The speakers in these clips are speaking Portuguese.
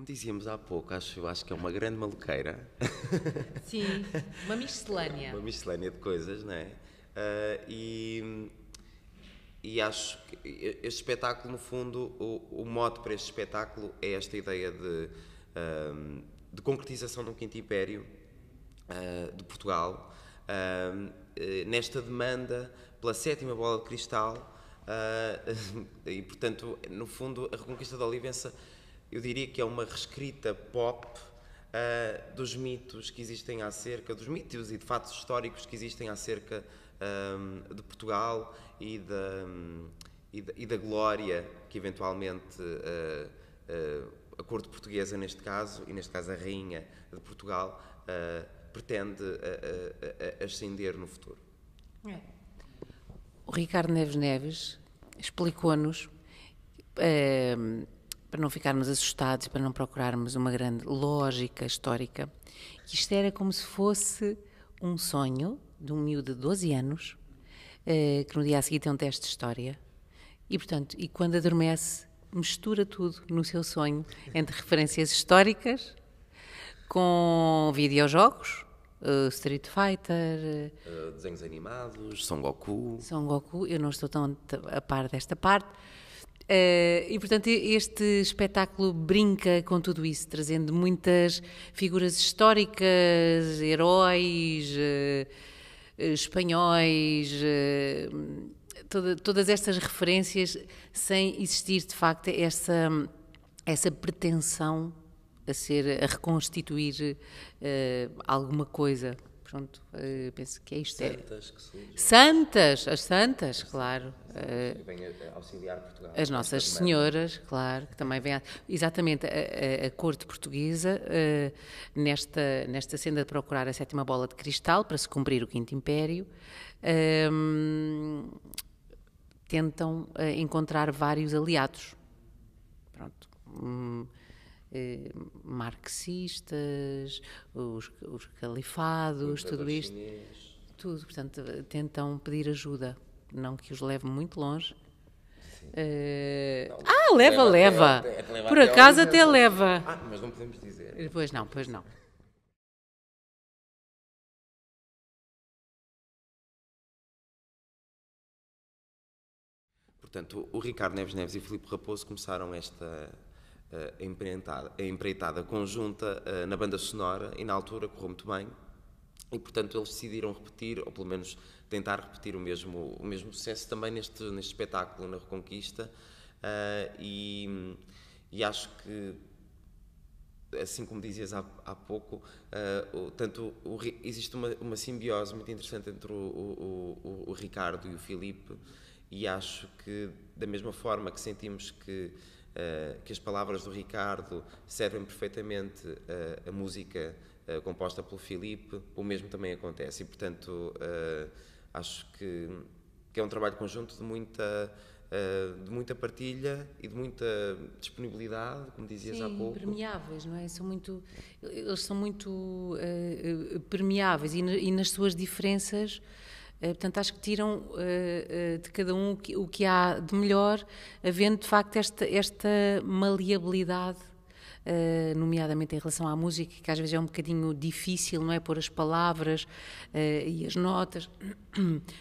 Como dizíamos há pouco, acho que é uma grande maluqueira. Sim, uma miscelânea. Uma miscelânea de coisas, não é? E acho que este espetáculo, no fundo, o mote para este espetáculo é esta ideia de concretização de um quinto império de Portugal, nesta demanda pela sétima bola de cristal, e portanto, no fundo, a Reconquista de Olivença, eu diria que é uma reescrita pop dos mitos que existem acerca, dos mitos e de fatos históricos que existem acerca de Portugal e da glória que eventualmente a corte portuguesa, neste caso, e neste caso a rainha de Portugal, pretende ascender no futuro. O Ricardo Neves Neves explicou-nos, para não ficarmos assustados, para não procurarmos uma grande lógica histórica, que isto era como se fosse um sonho de um miúdo de 12 anos, que no dia a seguir tem um teste de história, e portanto, e quando adormece, mistura tudo no seu sonho, entre referências históricas, com videojogos, Street Fighter, Desenhos animados, Son Goku. Son Goku, eu não estou tão a par desta parte. E, portanto, este espetáculo brinca com tudo isso, trazendo muitas figuras históricas, heróis, espanhóis, todas estas referências, sem existir, de facto, essa pretensão a reconstituir alguma coisa. Pronto, penso que é isto. Santas, que surgem. Santas, as santas, claro. Que vêm auxiliar Portugal. As Nossas Senhoras, claro, que também vêm. Exatamente, a corte portuguesa, nesta senda de procurar a sétima bola de cristal para se cumprir o quinto império, tentam encontrar vários aliados. Pronto. Marxistas, os califados, tudo isto. Tudo, portanto, tentam pedir ajuda. Não que os leve muito longe. Leva. Por acaso até leva. Mas não podemos dizer. Pois não. Portanto, o Ricardo Neves Neves e o Filipe Raposo começaram esta empreitada conjunta na banda sonora e na altura correu muito bem e portanto eles decidiram repetir, ou pelo menos tentar repetir o mesmo sucesso também neste espetáculo na Reconquista, e acho que, assim como dizias há pouco, existe uma simbiose muito interessante entre o Ricardo e o Filipe, e acho que da mesma forma que sentimos que as palavras do Ricardo servem perfeitamente a música composta pelo Filipe, o mesmo também acontece. E, portanto, acho que é um trabalho conjunto de muita partilha e de muita disponibilidade, como dizias há pouco. Sim, permeáveis, não é? Eles são muito permeáveis e nas suas diferenças. Portanto, acho que tiram de cada um o que há de melhor, havendo de facto esta maleabilidade, nomeadamente em relação à música, que às vezes é um bocadinho difícil, não é? Pôr as palavras e as notas,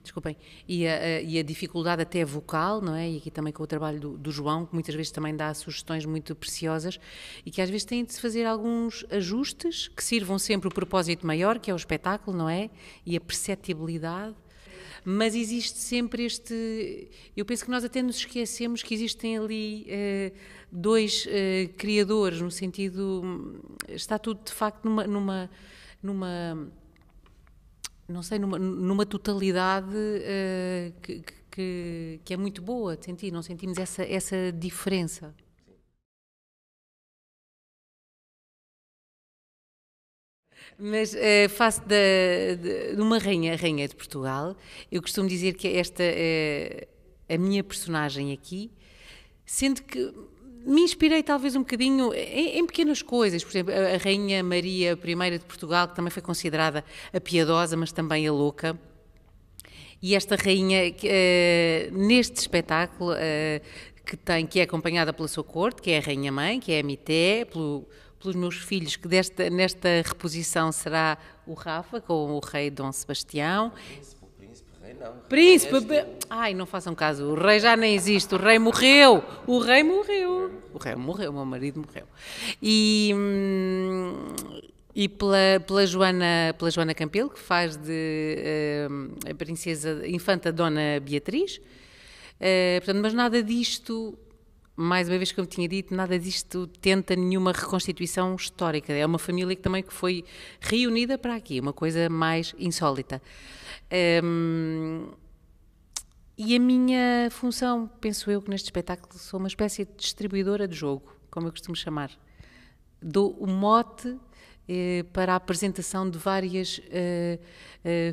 desculpem, e a dificuldade até vocal, não é? E aqui também com o trabalho do João, que muitas vezes também dá sugestões muito preciosas e que às vezes têm de se fazer alguns ajustes que sirvam sempre o propósito maior, que é o espetáculo, não é? E a perceptibilidade. Mas existe sempre eu penso que nós até nos esquecemos que existem ali dois criadores, no sentido, está tudo de facto numa totalidade que é muito boa de sentir, não sentimos essa diferença. Mas face de uma rainha de Portugal, eu costumo dizer que esta é a minha personagem aqui, sendo que me inspirei talvez um bocadinho em pequenas coisas. Por exemplo, a Rainha Maria I de Portugal, que também foi considerada a piedosa, mas também a louca. E esta rainha, neste espetáculo, que é acompanhada pela sua corte, que é a Rainha-Mãe, que é a Mité, pelos meus filhos, que nesta reposição será o Rafa, com o rei Dom Sebastião. Rei não. Príncipe! Ai, não façam caso, o rei já nem existe, o rei morreu! O rei morreu! O rei morreu, o meu marido morreu. E pela Joana Campelo, que faz de a princesa infanta Dona Beatriz. Portanto, mas nada disto, mais uma vez como tinha dito, nada disto tenta nenhuma reconstituição histórica. É uma família que também foi reunida para aqui, uma coisa mais insólita. E a minha função, penso eu, que neste espetáculo sou uma espécie de distribuidora de jogo, como eu costumo chamar. Dou o mote para a apresentação de várias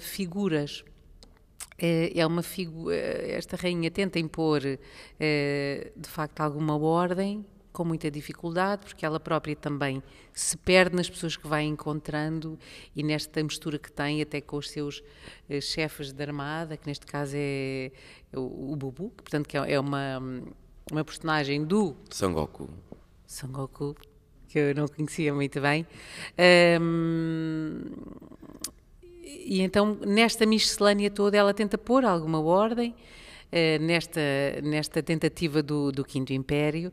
figuras. É uma figura, esta rainha tenta impor, de facto, alguma ordem, com muita dificuldade, porque ela própria também se perde nas pessoas que vai encontrando e nesta mistura que tem até com os seus chefes de armada, que neste caso é o Bubu, que, portanto, que é uma personagem do Sangoku, que eu não conhecia muito bem. E então, nesta miscelânea toda, ela tenta pôr alguma ordem nesta tentativa do Quinto Império.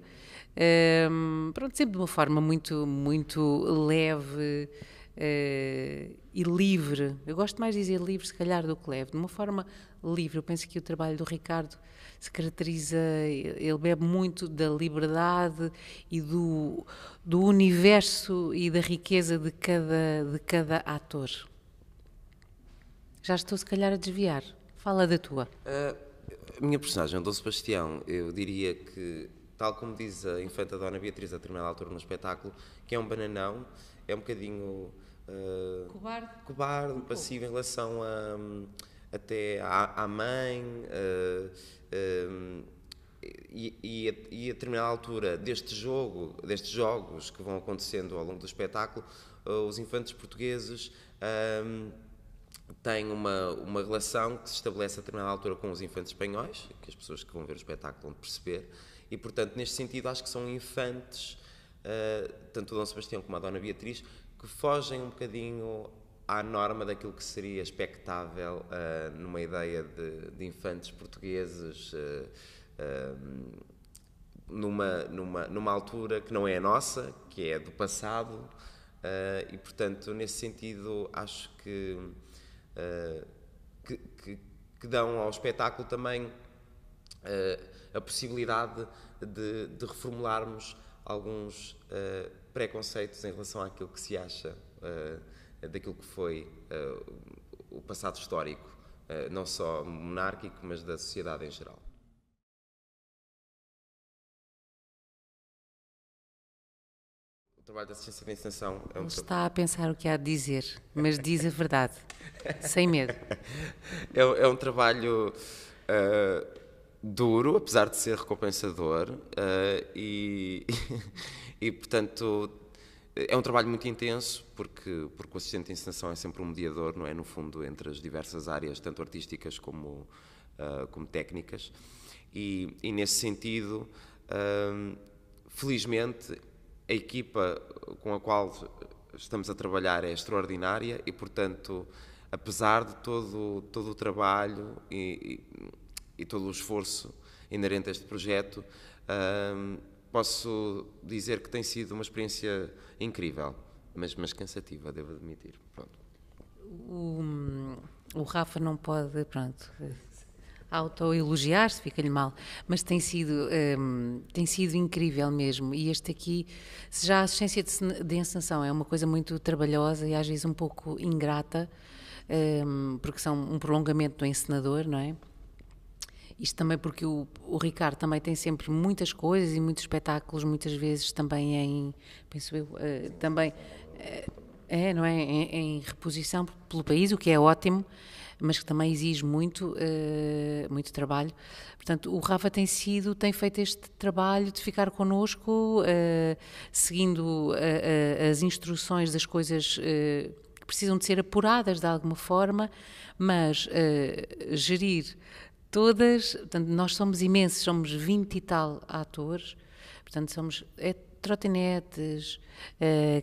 Pronto, sempre de uma forma muito, muito leve e livre. Eu gosto mais de dizer livre, se calhar, do que leve. De uma forma livre. Eu penso que o trabalho do Ricardo se caracteriza, ele bebe muito da liberdade e do universo e da riqueza de cada ator. Já estou, se calhar, a desviar. Fala da tua. A minha personagem, Dom Sebastião, eu diria que, tal como diz a infanta Dona Beatriz a determinada altura no espetáculo, que é um bananão, é um bocadinho cobarde, passivo em relação até à mãe, e a determinada altura destes jogos que vão acontecendo ao longo do espetáculo, os infantes portugueses têm uma relação que se estabelece a determinada altura com os infantes espanhóis, que as pessoas que vão ver o espetáculo vão perceber, e portanto neste sentido acho que são infantes, tanto o Dom Sebastião como a Dona Beatriz, que fogem um bocadinho à norma daquilo que seria expectável numa ideia de infantes portugueses numa altura que não é a nossa, que é do passado, e portanto nesse sentido acho que dão ao espetáculo também a possibilidade de reformularmos alguns preconceitos em relação àquilo que se acha daquilo que foi o passado histórico, não só monárquico, mas da sociedade em geral. O trabalho da assistência de encenação é Ele está a pensar o que há de dizer, mas diz a verdade, sem medo. É um trabalho duro, apesar de ser recompensador, e portanto é um trabalho muito intenso, porque o assistente de encenação é sempre um mediador, não é, no fundo, entre as diversas áreas, tanto artísticas como técnicas, e nesse sentido, felizmente, a equipa com a qual estamos a trabalhar é extraordinária e, portanto, apesar de todo o trabalho e todo o esforço inerente a este projeto, posso dizer que tem sido uma experiência incrível, mas cansativa, devo admitir. Pronto. O Rafa não pode, autoelogiar-se, fica-lhe mal, mas tem sido incrível mesmo. E este aqui, se já a assistência de encenação é uma coisa muito trabalhosa e às vezes um pouco ingrata, porque são um prolongamento do encenador, não é? Isto também porque o Ricardo também tem sempre muitas coisas e muitos espetáculos, muitas vezes também penso eu, também não é? Em reposição pelo país, o que é ótimo, mas que também exige muito trabalho. Portanto, o Rafa tem feito este trabalho de ficar connosco, seguindo as instruções das coisas que precisam de ser apuradas de alguma forma, mas gerir todas, portanto, nós somos imensos, somos 20 e tal atores, portanto, somos trotinetes,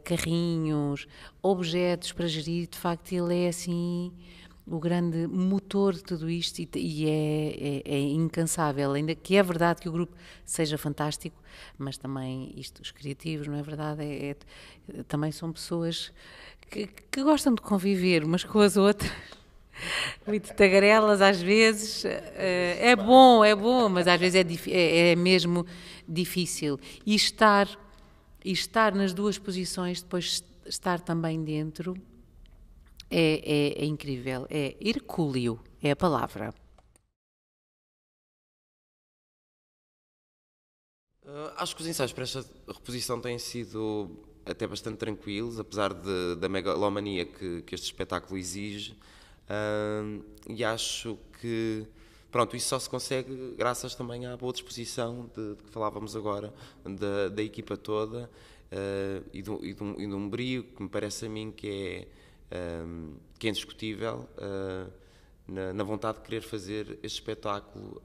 carrinhos, objetos para gerir, de facto ele é assim o grande motor de tudo isto e é incansável, ainda que é verdade que o grupo seja fantástico, mas também isto, os criativos, não é verdade, também são pessoas que gostam de conviver umas com as outras, muito tagarelas às vezes, é bom, mas às vezes é mesmo difícil. E estar nas duas posições, depois estar também dentro, é incrível, é hercúleo, é a palavra. Acho que os ensaios para esta reposição têm sido até bastante tranquilos, apesar da megalomania que este espetáculo exige. E acho que, pronto, isso só se consegue graças também à boa disposição de que falávamos agora, da equipa toda, e de um brio que me parece a mim que é indiscutível, na vontade de querer fazer este espetáculo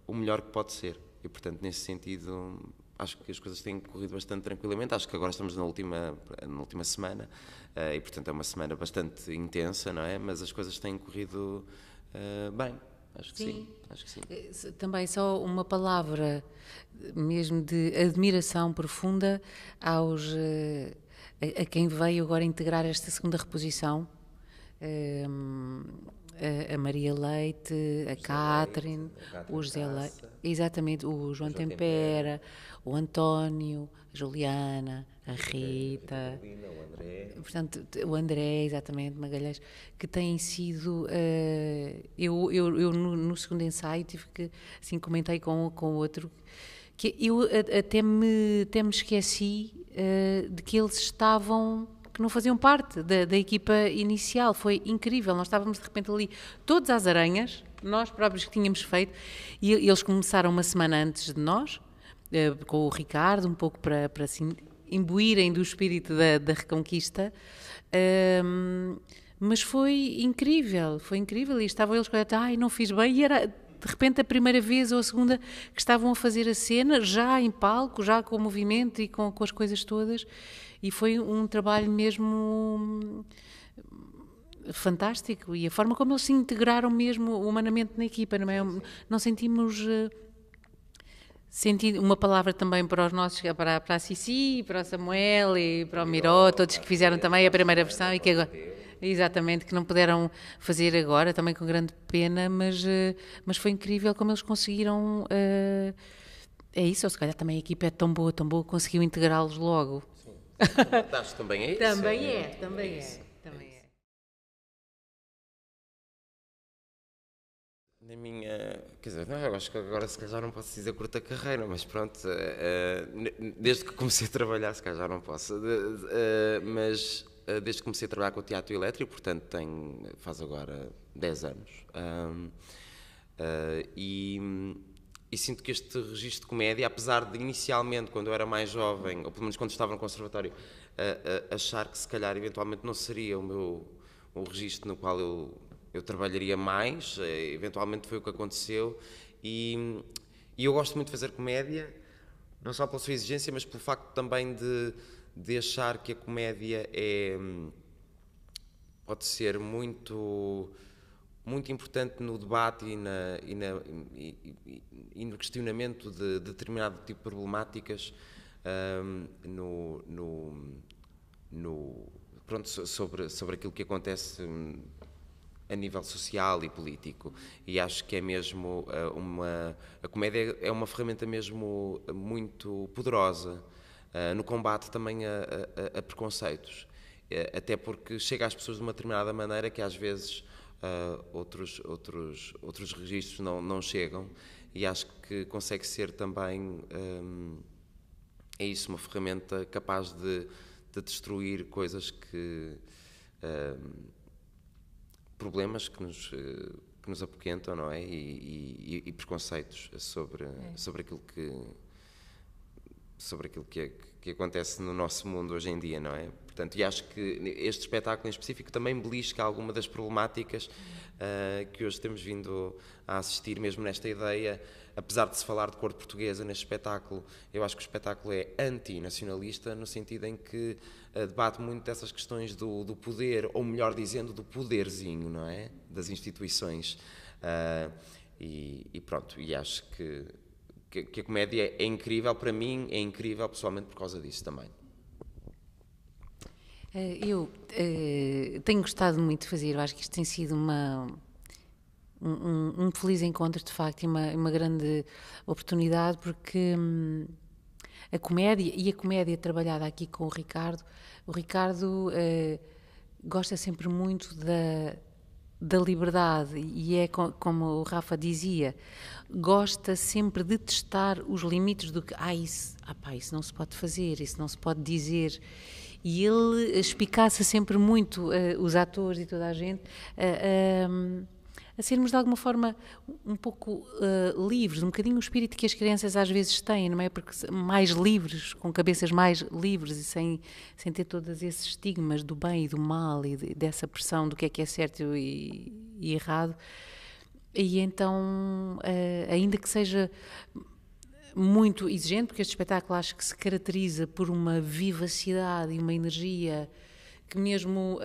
o melhor que pode ser. E, portanto, nesse sentido, acho que as coisas têm corrido bastante tranquilamente. Acho que agora estamos na última semana, e, portanto, é uma semana bastante intensa, não é? Mas as coisas têm corrido bem. Acho que sim. Acho que sim. Também só uma palavra mesmo de admiração profunda a quem veio agora integrar esta segunda reposição. A Maria Leite, a Catherine, o José Leite, exatamente, o João Tempera, o António, a Juliana, a Rita, o André. portanto, o André, exatamente, Magalhães, que têm sido. Eu no segundo ensaio tive que, assim, comentei com o outro, que eu até me esqueci de que eles estavam, que não faziam parte da equipa inicial. Foi incrível, nós estávamos de repente ali todos às aranhas, nós próprios que tínhamos feito, e eles começaram uma semana antes de nós, com o Ricardo, um pouco para assim, imbuírem do espírito da Reconquista, mas foi incrível, e estavam eles com não fiz bem, e era de repente a primeira vez ou a segunda que estavam a fazer a cena, já em palco, já com o movimento e com as coisas todas, e foi um trabalho mesmo fantástico, e a forma como eles se integraram mesmo humanamente na equipa, não é? Não sentimos... Senti uma palavra também para os nossos, para a Cici, para o Samuel e para o Miró, todos que fizeram também a primeira versão e que agora, exatamente, que não puderam fazer agora, também com grande pena, mas foi incrível como eles conseguiram. É isso, ou se calhar também a equipa é tão boa, conseguiu integrá-los logo. Acho que também é isso. Também é. Na minha, quer dizer, não, eu acho que agora se calhar não posso dizer curta carreira, mas pronto, desde que comecei a trabalhar, se calhar já não posso, mas desde que comecei a trabalhar com o teatro elétrico, portanto faz agora 10 anos, e sinto que este registro de comédia, apesar de inicialmente, quando eu era mais jovem, ou pelo menos quando estava no conservatório, achar que se calhar eventualmente não seria o registro no qual eu trabalharia mais, eventualmente foi o que aconteceu, e eu gosto muito de fazer comédia, não só pela sua exigência, mas pelo facto também de achar que a comédia pode ser muito importante no debate e no questionamento de determinado tipo de problemáticas, pronto, sobre aquilo que acontece a nível social e político, e acho que é mesmo a comédia é uma ferramenta mesmo muito poderosa no combate também a preconceitos, até porque chega às pessoas de uma determinada maneira que às vezes outros registros não chegam, e acho que consegue ser também é isso, uma ferramenta capaz de destruir coisas problemas que nos apoquentam, não é? E preconceitos sobre aquilo sobre aquilo que acontece no nosso mundo hoje em dia, não é? Portanto, e acho que este espetáculo em específico também belisca alguma das problemáticas que hoje temos vindo a assistir, mesmo nesta ideia. Apesar de se falar de cor portuguesa neste espetáculo, eu acho que o espetáculo é antinacionalista, no sentido em que debate muito dessas questões do poder, ou melhor dizendo, do poderzinho, não é? Das instituições. E pronto, e acho que a comédia é incrível, para mim é incrível pessoalmente por causa disso também. Eu tenho gostado muito de fazer, eu acho que isto tem sido um feliz encontro, de facto, e uma grande oportunidade, porque a comédia trabalhada aqui com o Ricardo gosta sempre muito da liberdade, e é como o Rafa dizia, gosta sempre de testar os limites do que isso não se pode fazer, isso não se pode dizer, e ele espicaça sempre muito os atores e toda a gente a sermos de alguma forma um pouco livres, um bocadinho o espírito que as crianças às vezes têm, não é? Porque mais livres, com cabeças mais livres e sem ter todos esses estigmas do bem e do mal e dessa pressão do que é certo e errado. E então, ainda que seja muito exigente, porque este espetáculo acho que se caracteriza por uma vivacidade e uma energia que mesmo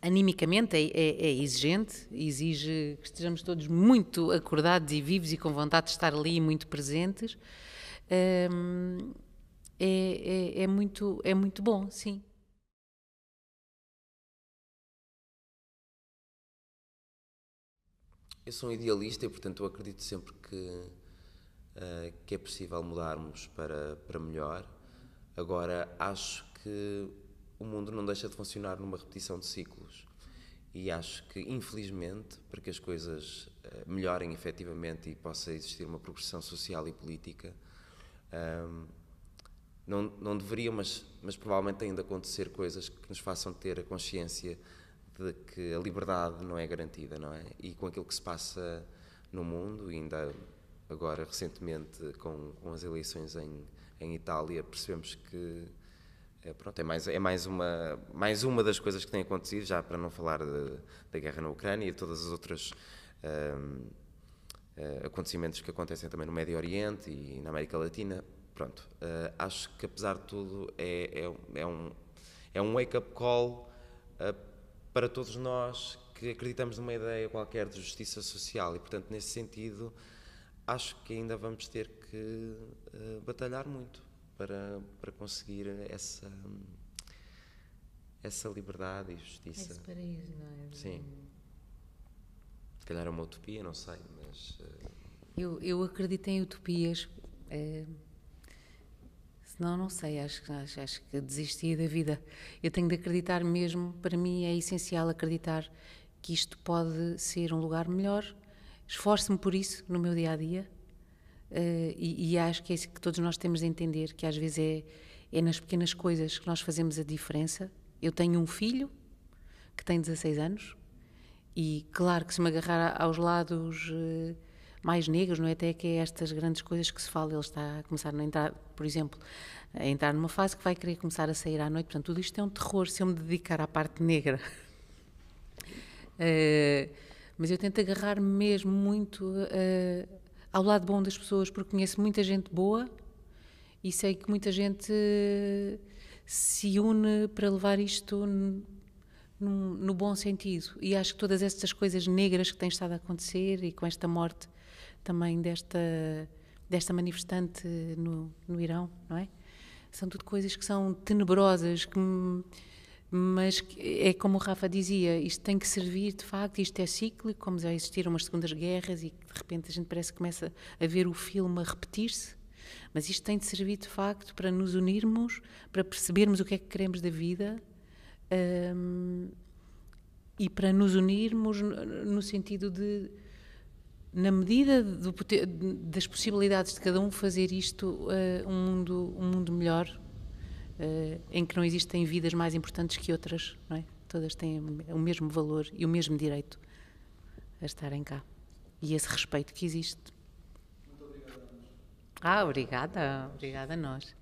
animicamente é exigente, exige que estejamos todos muito acordados e vivos e com vontade de estar ali muito presentes. É muito bom, sim. Eu sou um idealista e, portanto, eu acredito sempre que é possível mudarmos para melhor. Agora, acho que o mundo não deixa de funcionar numa repetição de ciclos. E acho que, infelizmente, para que as coisas melhorem efetivamente e possa existir uma progressão social e política, não deveriam, mas provavelmente têm de acontecer coisas que nos façam ter a consciência de que a liberdade não é garantida, não é? E com aquilo que se passa no mundo, e ainda agora recentemente com as eleições em Itália, percebemos que pronto, é mais uma das coisas que tem acontecido, já para não falar da guerra na Ucrânia e de todas as outras acontecimentos que acontecem também no Médio Oriente e na América Latina. Pronto, acho que apesar de tudo é um wake-up call para todos nós que acreditamos numa ideia qualquer de justiça social, e portanto nesse sentido acho que ainda vamos ter que batalhar muito para conseguir essa liberdade e justiça. Esse paraíso, não é? Sim. Se calhar é uma utopia, não sei, mas... Eu acredito em utopias, senão não sei, acho que desisti da vida. Eu tenho de acreditar mesmo, para mim é essencial acreditar que isto pode ser um lugar melhor. Esforço-me por isso no meu dia-a-dia. E acho que é isso que todos nós temos de entender, que às vezes é nas pequenas coisas que nós fazemos a diferença. Eu tenho um filho que tem 16 anos e claro que se me agarrar aos lados mais negros, não é? Até que é estas grandes coisas que se fala, ele está a começar a entrar, por exemplo, a entrar numa fase que vai querer começar a sair à noite, portanto tudo isto é um terror se eu me dedicar à parte negra. Mas eu tento agarrar mesmo muito ao lado bom das pessoas, porque conheço muita gente boa e sei que muita gente se une para levar isto no bom sentido. E acho que todas estas coisas negras que têm estado a acontecer, e com esta morte também desta manifestante no Irão, não é? São tudo coisas que são tenebrosas, mas é como o Rafa dizia, isto tem que servir de facto, isto é cíclico, como já existiram umas segundas guerras e de repente a gente parece que começa a ver o filme a repetir-se, mas isto tem de servir de facto para nos unirmos, para percebermos o que é que queremos da vida e para nos unirmos no sentido de, na medida das possibilidades de cada um, fazer isto um mundo melhor, em que não existem vidas mais importantes que outras, não é? Todas têm o mesmo valor e o mesmo direito a estarem cá. E esse respeito que existe. Muito obrigado. Obrigada. Obrigada a nós.